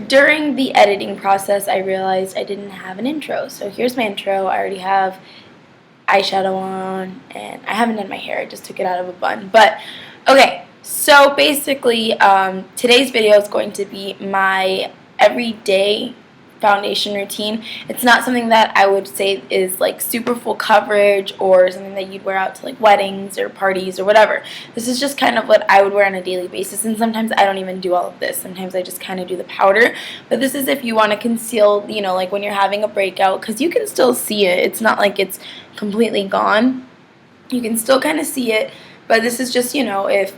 during the editing process, I realized I didn't have an intro. So here's my intro. I already have eyeshadow on, and I haven't done my hair. I just took it out of a bun. But, okay, so basically, today's video is going to be my everyday foundation routine. It's not something that I would say is like super full coverage or something that you'd wear out to like weddings or parties or whatever. This is just kind of what I would wear on a daily basis, and sometimes I don't even do all of this. Sometimes I just kind of do the powder, but this is if you want to conceal, you know, like when you're having a breakout, because you can still see it. It's not like it's completely gone. You can still kind of see it, but this is just, you know, if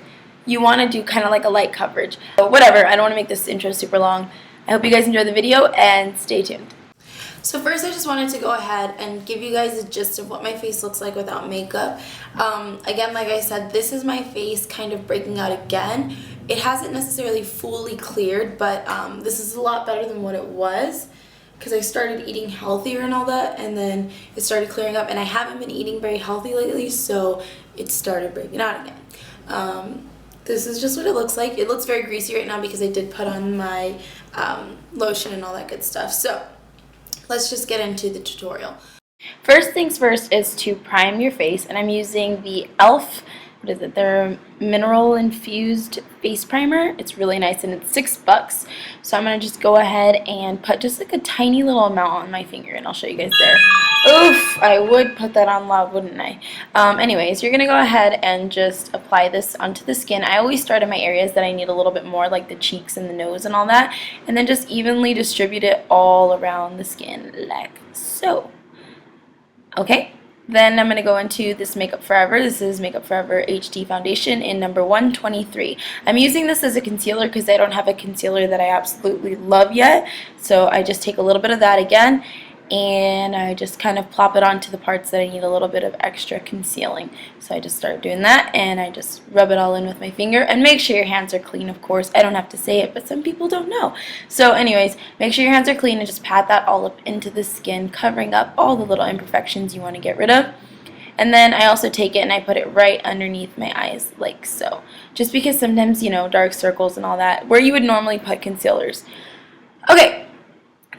you want to do kind of like a light coverage. But whatever, I don't want to make this intro super long. I hope you guys enjoy the video and stay tuned. So first I just wanted to go ahead and give you guys a gist of what my face looks like without makeup. Again, like I said, this is my face kind of breaking out again. It hasn't necessarily fully cleared, but this is a lot better than what it was because I started eating healthier and all that, and then it started clearing up, and I haven't been eating very healthy lately, so it started breaking out again. This is just what it looks like. It looks very greasy right now because I did put on my lotion and all that good stuff. So let's just get into the tutorial. First things first is to prime your face, and I'm using the e.l.f. what is it? Their mineral infused face primer. It's really nice, and it's $6. So I'm gonna just go ahead and put just like a tiny little amount on my finger, and I'll show you guys there. Oof, I would put that on loud, wouldn't I? Anyways, you're gonna go ahead and just apply this onto the skin. I always start in my areas that I need a little bit more, like the cheeks and the nose and all that, and then just evenly distribute it all around the skin, like so. Okay. Then I'm going to go into this Makeup Forever. This is Makeup Forever HD Foundation in number 123. I'm using this as a concealer because I don't have a concealer that I absolutely love yet. So I just take a little bit of that again, and I just kind of plop it onto the parts that I need a little bit of extra concealing. So I just start doing that, and I just rub it all in with my finger. And make sure your hands are clean, of course. I don't have to say it, but some people don't know. So anyways, make sure your hands are clean and just pat that all up into the skin, covering up all the little imperfections you want to get rid of. And then I also take it and I put it right underneath my eyes, like so. Just because sometimes, you know, dark circles and all that, where you would normally put concealers. Okay.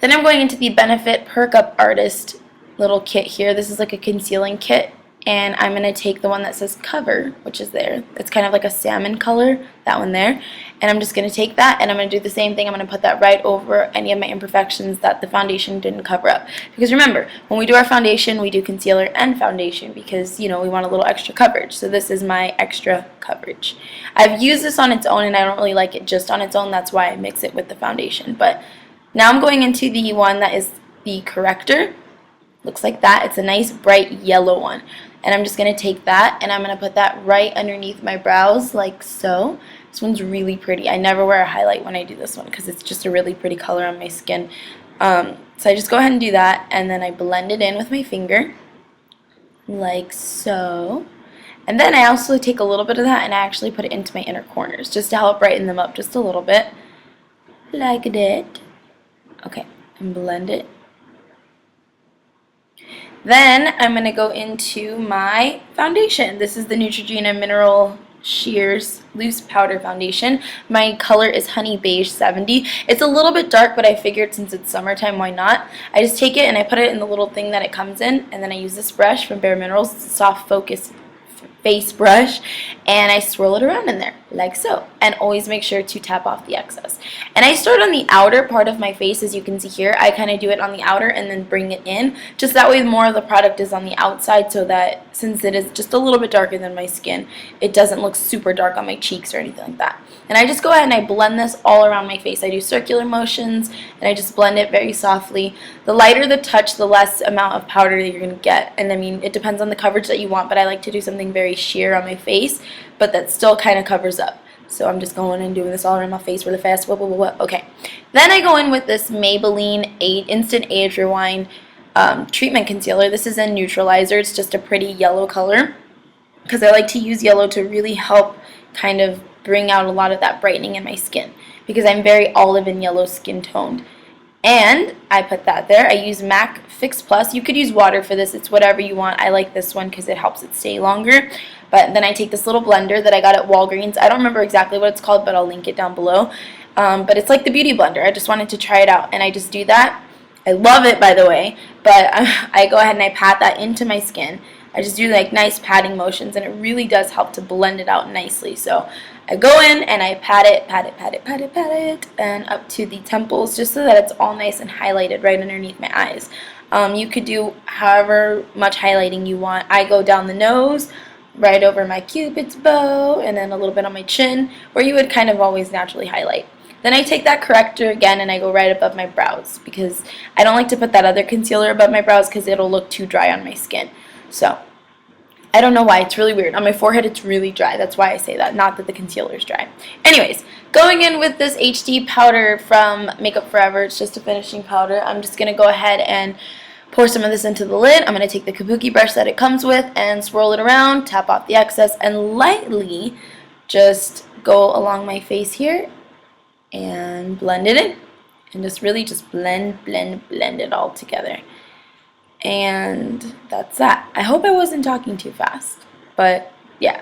Then I'm going into the Benefit Perk Up Artist little kit here. This is like a concealing kit, and I'm going to take the one that says Cover, which is there. It's kind of like a salmon color, that one there. And I'm just going to take that, and I'm going to do the same thing. I'm going to put that right over any of my imperfections that the foundation didn't cover up. Because remember, when we do our foundation, we do concealer and foundation because, you know, we want a little extra coverage. So this is my extra coverage. I've used this on its own, and I don't really like it just on its own. That's why I mix it with the foundation. But now I'm going into the one that is the corrector. Looks like that. It's a nice bright yellow one. And I'm just going to take that, and I'm going to put that right underneath my brows like so. This one's really pretty. I never wear a highlight when I do this one because it's just a really pretty color on my skin. So I just go ahead and do that, and then I blend it in with my finger like so. And then I also take a little bit of that and I actually put it into my inner corners just to help brighten them up just a little bit. Like that. Okay, and blend it. Then I'm going to go into my foundation. This is the Neutrogena Mineral Shears Loose Powder Foundation. My color is Honey Beige 70. It's a little bit dark, but I figured since it's summertime, why not? I just take it and I put it in the little thing that it comes in, and then I use this brush from Bare Minerals. It's a soft focus face brush, and I swirl it around in there like so, and always make sure to tap off the excess. And I start on the outer part of my face. As you can see here, I kind of do it on the outer and then bring it in, just that way more of the product is on the outside, so that since it is just a little bit darker than my skin, it doesn't look super dark on my cheeks or anything like that. And I just go ahead and I blend this all around my face. I do circular motions, and I just blend it very softly. The lighter the touch, the less amount of powder that you're going to get. And I mean, it depends on the coverage that you want, but I like to do something very sheer on my face, but that still kind of covers up. So I'm just going and doing this all around my face really fast. Okay. Then I go in with this Maybelline Instant Age Rewind treatment concealer. This is a neutralizer. It's just a pretty yellow color because I like to use yellow to really help kind of bring out a lot of that brightening in my skin because I'm very olive and yellow skin toned. And I put that there. I use MAC Fix Plus. You could use water for this. It's whatever you want. I like this one because it helps it stay longer. But then I take this little blender that I got at Walgreens. I don't remember exactly what it's called, but I'll link it down below. but it's like the Beauty Blender. I just wanted to try it out, and I just do that. I love it, by the way, but I go ahead and I pat that into my skin. I just do like nice patting motions, and it really does help to blend it out nicely. So I go in and I pat it, and up to the temples, just so that it's all nice and highlighted right underneath my eyes. You could do however much highlighting you want. I go down the nose, right over my cupid's bow, and then a little bit on my chin, where you would kind of always naturally highlight. Then I take that corrector again and I go right above my brows, because I don't like to put that other concealer above my brows because it'll look too dry on my skin. So I don't know why, it's really weird. On my forehead it's really dry, that's why I say that, not that the concealer is dry. Anyways, going in with this HD powder from Makeup Forever, it's just a finishing powder. I'm just going to go ahead and pour some of this into the lid. I'm going to take the kabuki brush that it comes with and swirl it around, tap off the excess, and lightly just go along my face here and blend it in. And just really just blend it all together. And that's that. I hope I wasn't talking too fast, but yeah,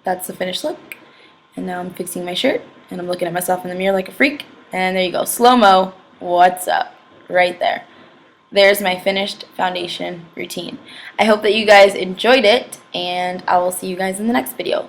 that's the finished look. And now I'm fixing my shirt, and I'm looking at myself in the mirror like a freak, and there you go, slow-mo, what's up, right there. There's my finished foundation routine. I hope that you guys enjoyed it, and I will see you guys in the next video.